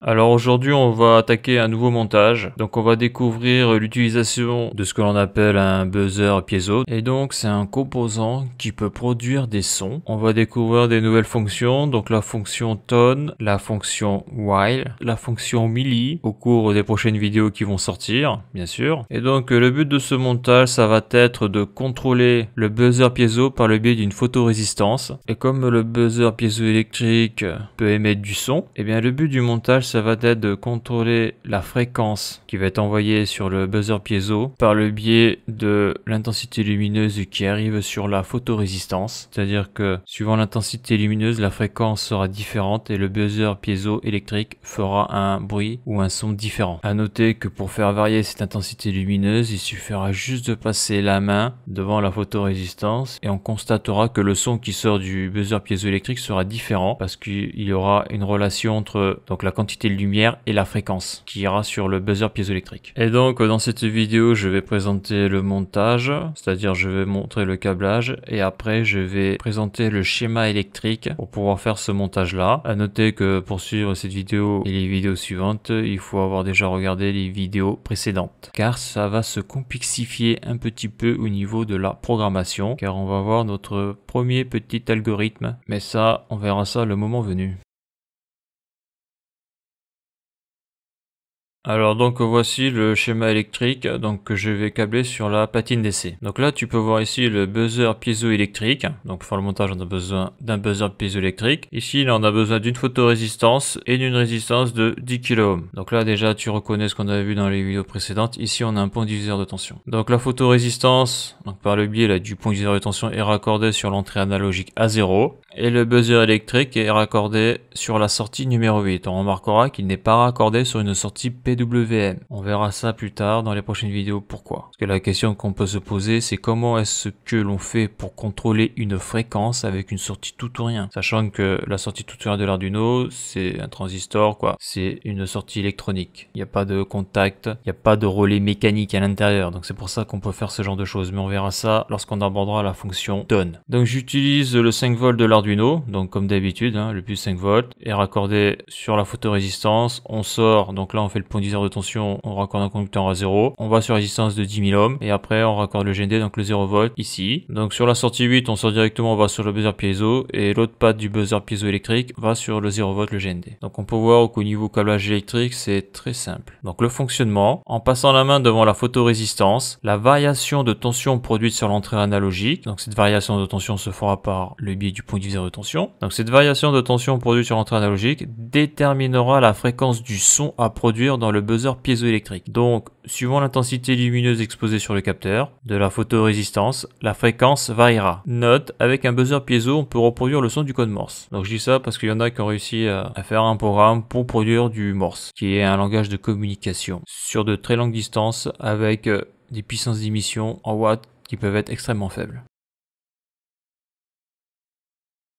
Alors aujourd'hui on va attaquer un nouveau montage, donc on va découvrir l'utilisation de ce que l'on appelle un buzzer piezo, et donc c'est un composant qui peut produire des sons. On va découvrir des nouvelles fonctions, donc la fonction tone, la fonction while, la fonction melee au cours des prochaines vidéos qui vont sortir, bien sûr. Et donc le but de ce montage ça va être de contrôler le buzzer piezo par le biais d'une photorésistance, et comme le buzzer piezoélectrique peut émettre du son, et bien le but du montage ça va être de contrôler la fréquence qui va être envoyée sur le buzzer piezo par le biais de l'intensité lumineuse qui arrive sur la photorésistance. C'est-à-dire que suivant l'intensité lumineuse, la fréquence sera différente et le buzzer piezo électrique fera un bruit ou un son différent. À noter que pour faire varier cette intensité lumineuse, il suffira juste de passer la main devant la photorésistance et on constatera que le son qui sort du buzzer piezoélectrique sera différent parce qu'il y aura une relation entre donc la quantité de lumière et la fréquence qui ira sur le buzzer piezoélectrique. Et donc dans cette vidéo je vais présenter le montage, c'est-à-dire je vais montrer le câblage et après je vais présenter le schéma électrique pour pouvoir faire ce montage là. À noter que pour suivre cette vidéo et les vidéos suivantes, il faut avoir déjà regardé les vidéos précédentes car ça va se complexifier un petit peu au niveau de la programmation car on va voir notre premier petit algorithme, mais ça on verra ça le moment venu. Alors donc voici le schéma électrique donc que je vais câbler sur la platine DC. Donc là tu peux voir ici le buzzer piezoélectrique. Donc pour faire le montage on a besoin d'un buzzer piezoélectrique. Ici là on a besoin d'une photorésistance et d'une résistance de 10 kΩ. Donc là déjà tu reconnais ce qu'on avait vu dans les vidéos précédentes. Ici on a un pont diviseur de tension. Donc la photorésistance donc par le biais là, du pont diviseur de tension est raccordée sur l'entrée analogique A0. Et le buzzer électrique est raccordé sur la sortie numéro 8. On remarquera qu'il n'est pas raccordé sur une sortie PWM. On verra ça plus tard dans les prochaines vidéos pourquoi. Parce que la question qu'on peut se poser c'est comment est-ce que l'on fait pour contrôler une fréquence avec une sortie tout ou rien. Sachant que la sortie tout ou rien de l'Arduino c'est un transistor quoi. C'est une sortie électronique. Il n'y a pas de contact, il n'y a pas de relais mécanique à l'intérieur. Donc c'est pour ça qu'on peut faire ce genre de choses. Mais on verra ça lorsqu'on abordera la fonction tone. Donc j'utilise le 5 volts de l'Arduino. Donc comme d'habitude, le plus 5 volts est raccordé sur la photorésistance. On sort, donc là on fait le pont diviseur de tension, on raccorde un conducteur à 0. On va sur résistance de 10 000 ohms et après on raccorde le GND, donc le 0 volt ici. Donc sur la sortie 8, on sort directement, on va sur le buzzer piezo et l'autre patte du buzzer piezoélectrique va sur le 0 volt, le GND. Donc on peut voir qu'au niveau câblage électrique, c'est très simple. Donc le fonctionnement, en passant la main devant la photorésistance, la variation de tension produite sur l'entrée analogique, donc cette variation de tension se fera par le biais du pont diviseur de tension. Donc cette variation de tension produite sur l'entrée analogique déterminera la fréquence du son à produire dans le buzzer piezoélectrique. Donc suivant l'intensité lumineuse exposée sur le capteur de la photorésistance, la fréquence variera. Note, avec un buzzer piezo, on peut reproduire le son du code Morse. Donc je dis ça parce qu'il y en a qui ont réussi à faire un programme pour produire du Morse, qui est un langage de communication sur de très longues distances avec des puissances d'émission en watts qui peuvent être extrêmement faibles.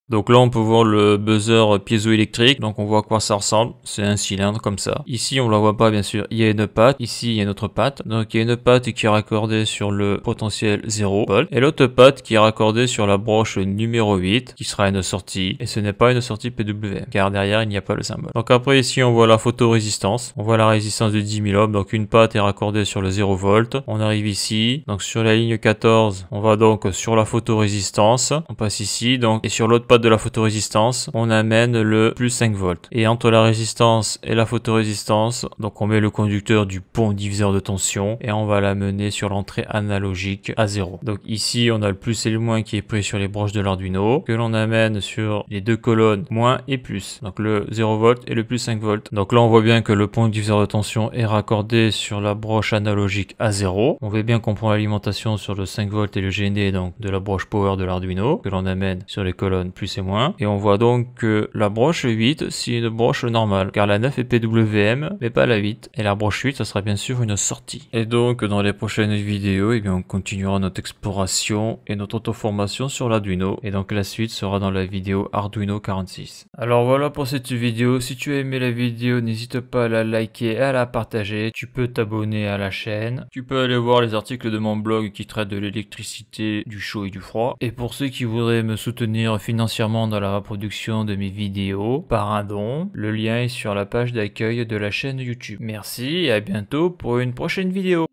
Donc là on peut voir le buzzer piezoélectrique, donc on voit à quoi ça ressemble, c'est un cylindre comme ça. Ici on la voit pas bien sûr, il y a une patte, ici il y a une autre patte, donc il y a une patte qui est raccordée sur le potentiel 0 volt, et l'autre patte qui est raccordée sur la broche numéro 8, qui sera une sortie, et ce n'est pas une sortie PWM, car derrière il n'y a pas le symbole. Donc après ici on voit la photorésistance, on voit la résistance de 10 000 ohms, donc une patte est raccordée sur le 0 volt, on arrive ici, donc sur la ligne 14, on va donc sur la photorésistance, on passe ici, donc, et sur l'autre patte de la photorésistance, on amène le plus 5 volts. Et entre la résistance et la photorésistance, donc on met le conducteur du pont diviseur de tension et on va l'amener sur l'entrée analogique à 0. Donc ici, on a le plus et le moins qui est pris sur les broches de l'Arduino, que l'on amène sur les deux colonnes moins et plus. Donc le 0 volt et le plus 5 volts. Donc là, on voit bien que le pont diviseur de tension est raccordé sur la broche analogique à 0. On voit bien qu'on prend l'alimentation sur le 5 volts et le GND donc de la broche power de l'Arduino, que l'on amène sur les colonnes plus et moins. Et on voit donc que la broche 8, c'est une broche normale, car la 9 est PWM, mais pas la 8. Et la broche 8, ça sera bien sûr une sortie. Et donc, dans les prochaines vidéos, eh bien, on continuera notre exploration et notre auto-formation sur l'Arduino. Et donc, la suite sera dans la vidéo Arduino 46. Alors voilà pour cette vidéo. Si tu as aimé la vidéo, n'hésite pas à la liker et à la partager. Tu peux t'abonner à la chaîne. Tu peux aller voir les articles de mon blog qui traitent de l'électricité, du chaud et du froid. Et pour ceux qui voudraient me soutenir financièrement, financièrement dans la reproduction de mes vidéos par un don. Le lien est sur la page d'accueil de la chaîne YouTube. Merci et à bientôt pour une prochaine vidéo.